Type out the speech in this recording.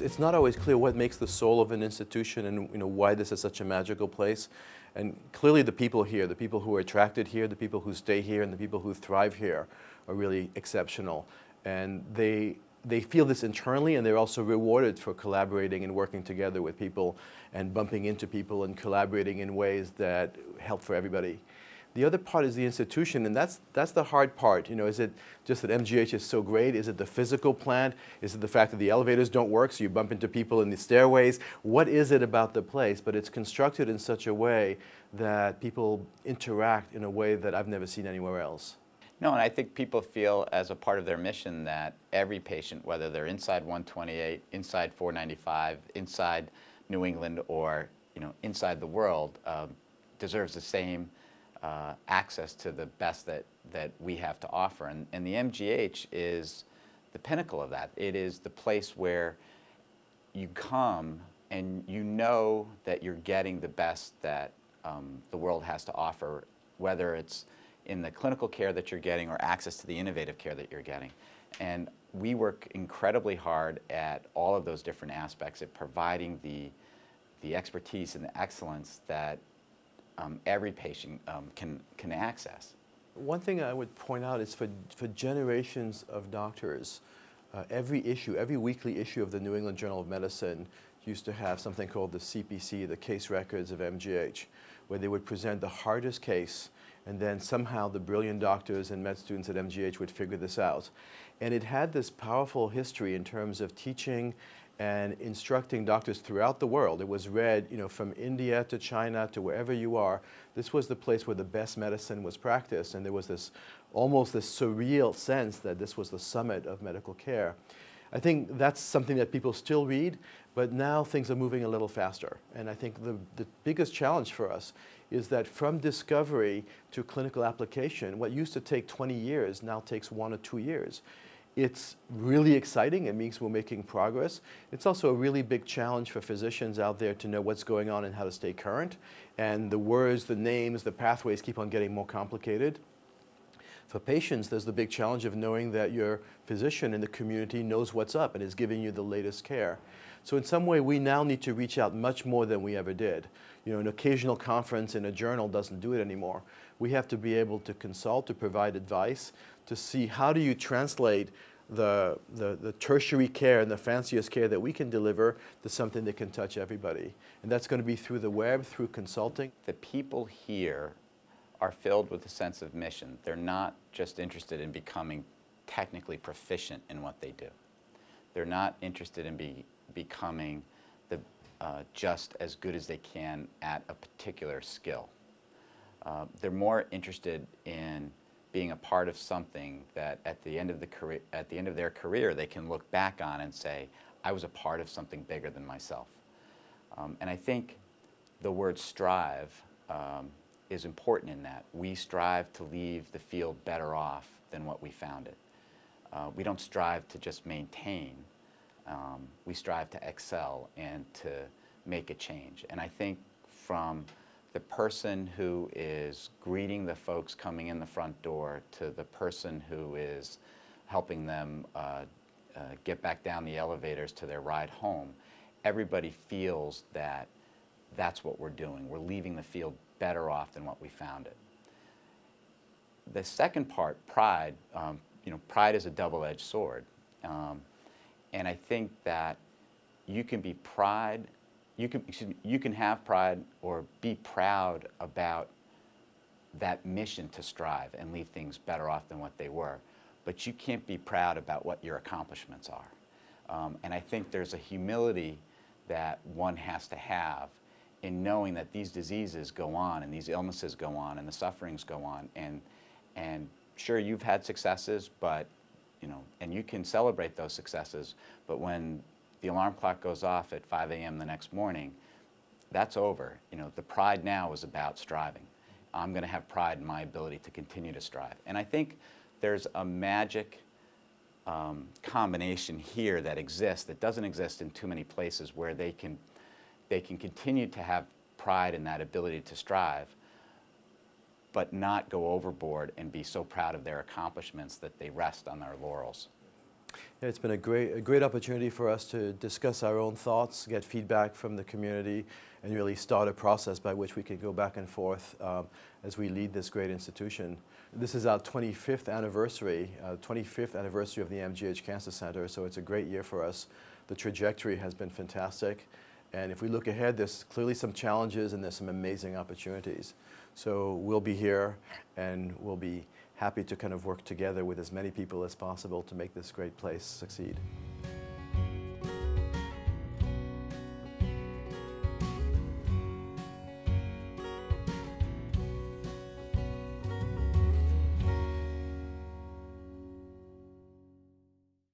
it's not always clear what makes the soul of an institution and why this is such a magical place. And clearly the people here, the people who are attracted here, the people who stay here, and the people who thrive here are really exceptional. And they feel this internally, and they're also rewarded for collaborating and working together with people and bumping into people and collaborating in ways that help for everybody. The other part is the institution, and that's the hard part. Is it just that MGH is so great? Is it the physical plant? Is it the fact that the elevators don't work, so you bump into people in the stairways? What is it about the place? But it's constructed in such a way that people interact in a way that I've never seen anywhere else. No, and I think people feel as a part of their mission that every patient, whether they're inside 128, inside 495, inside New England, or inside the world, deserves the same access to the best that we have to offer. And the MGH is the pinnacle of that. It is the place where you come and you know that you're getting the best that the world has to offer, whether it's in the clinical care that you're getting or access to the innovative care that you're getting. And we work incredibly hard at all of those different aspects at providing the expertise and the excellence that every patient can access. One thing I would point out is for generations of doctors, every weekly issue of the New England Journal of Medicine used to have something called the CPC, the case records of MGH, where they would present the hardest case, and then somehow the brilliant doctors and med students at MGH would figure this out. And it had this powerful history in terms of teaching and instructing doctors throughout the world. It was read, from India to China to wherever you are. This was the place where the best medicine was practiced, and there was almost this surreal sense that this was the summit of medical care. I think that's something that people still read, but now things are moving a little faster. And I think the biggest challenge for us is that from discovery to clinical application, what used to take 20 years now takes 1 or 2 years. It's really exciting. It means we're making progress. It's also a really big challenge for physicians out there to know what's going on and how to stay current. And the words, the names, the pathways keep on getting more complicated. For patients, there's the big challenge of knowing that your physician in the community knows what's up and is giving you the latest care. So in some way, we now need to reach out much more than we ever did. An occasional conference in a journal doesn't do it anymore. We have to be able to consult, to provide advice, to see how do you translate the tertiary care and the fanciest care that we can deliver to something that can touch everybody. And that's going to be through the web, through consulting. The people here are filled with a sense of mission. They're not just interested in becoming technically proficient in what they do. They're not interested in becoming just as good as they can at a particular skill. They're more interested in being a part of something that at the end of their career they can look back on and say, I was a part of something bigger than myself. And I think the word strive is important in that. We strive to leave the field better off than what we found it. We don't strive to just maintain. We strive to excel and to make a change. And I think from the person who is greeting the folks coming in the front door to the person who is helping them get back down the elevators to their ride home, everybody feels that that's what we're doing. We're leaving the field better off than what we found it. The second part, pride, pride is a double-edged sword. And I think that you can be you can have pride or be proud about that mission to strive and leave things better off than what they were. But you can't be proud about what your accomplishments are. And I think there's a humility that one has to have in knowing that these diseases go on and these illnesses go on and the sufferings go on. And sure, you've had successes, but and you can celebrate those successes, but when the alarm clock goes off at 5 a.m. the next morning, that's over. The pride now is about striving. I'm going to have pride in my ability to continue to strive. And I think there's a magic combination here that exists that doesn't exist in too many places, where they can continue to have pride in that ability to strive, but not go overboard and be so proud of their accomplishments that they rest on their laurels. Yeah, it's been a great opportunity for us to discuss our own thoughts, get feedback from the community, and really start a process by which we can go back and forth as we lead this great institution. This is our 25th anniversary of the MGH Cancer Center, so it's a great year for us. The trajectory has been fantastic, and if we look ahead, there's clearly some challenges and there's some amazing opportunities. So we'll be here, and we'll be happy to kind of work together with as many people as possible to make this great place succeed.